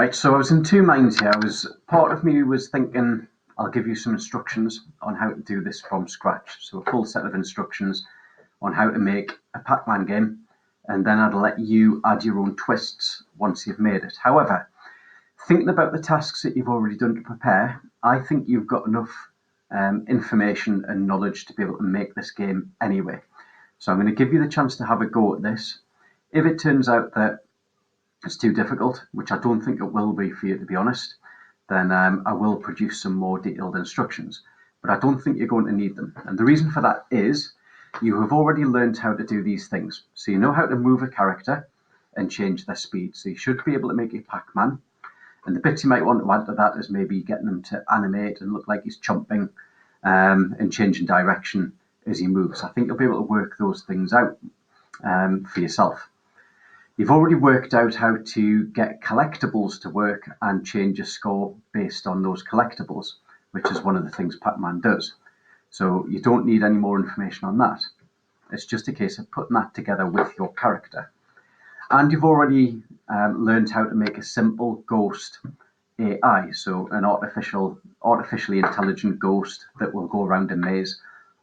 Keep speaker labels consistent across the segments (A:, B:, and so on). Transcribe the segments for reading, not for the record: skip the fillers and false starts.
A: Right, so I was in two minds here. Part of me was thinking I'll give you some instructions on how to do this from scratch. So a full set of instructions on how to make a Pac-Man game, and then I'd let you add your own twists once you've made it. However, thinking about the tasks that you've already done to prepare, I think you've got enough information and knowledge to be able to make this game anyway. So I'm going to give you the chance to have a go at this. If it turns out that it's too difficult, which I don't think it will be for you, to be honest, then I will produce some more detailed instructions. But I don't think you're going to need them. And the reason for that is you have already learned how to do these things. So you know how to move a character and change their speed. So you should be able to make a Pac-Man. And the bits you might want to add to that is maybe getting them to animate and look like he's chomping and changing direction as he moves. I think you'll be able to work those things out for yourself. You've already worked out how to get collectibles to work and change your score based on those collectibles, which is one of the things Pac-Man does. So you don't need any more information on that. It's just a case of putting that together with your character. And you've already learned how to make a simple ghost AI, so an artificially intelligent ghost that will go around a maze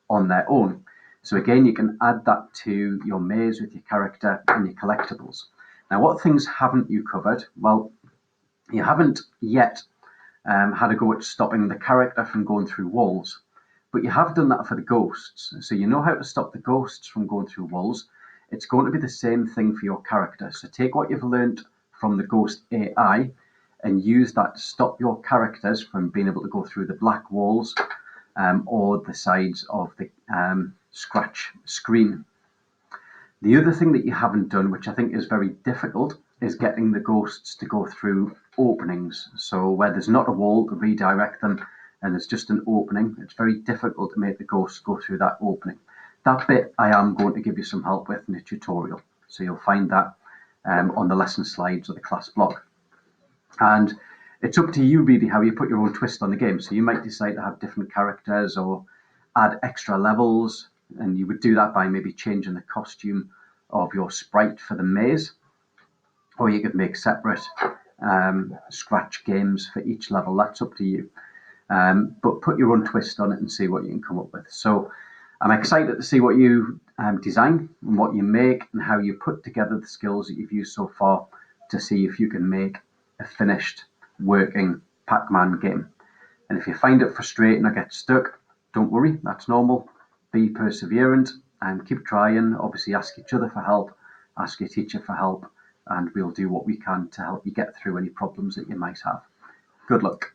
A: on their own. So again, you can add that to your maze with your character and your collectibles. Now, what things haven't you covered? Well, you haven't yet had a go at stopping the character from going through walls, but you have done that for the ghosts. So you know how to stop the ghosts from going through walls. It's going to be the same thing for your character. So take what you've learned from the ghost AI and use that to stop your characters from being able to go through the black walls or the sides of the scratch screen. The other thing that you haven't done, which I think is very difficult, is getting the ghosts to go through openings. So where there's not a wall to redirect them and there's just an opening, it's very difficult to make the ghosts go through that opening. That bit I am going to give you some help with in the tutorial. So you'll find that on the lesson slides or the class blog. And it's up to you really how you put your own twist on the game. So you might decide to have different characters or add extra levels, and you would do that by maybe changing the costume of your sprite for the maze, or you could make separate scratch games for each level. That's up to you, but put your own twist on it and see what you can come up with. So I'm excited to see what you design and what you make and how you put together the skills that you've used so far to see if you can make a finished working Pac-Man game. And if you find it frustrating or get stuck, don't worry, that's normal. Be perseverant and keep trying. Obviously, ask each other for help, ask your teacher for help, and we'll do what we can to help you get through any problems that you might have. Good luck.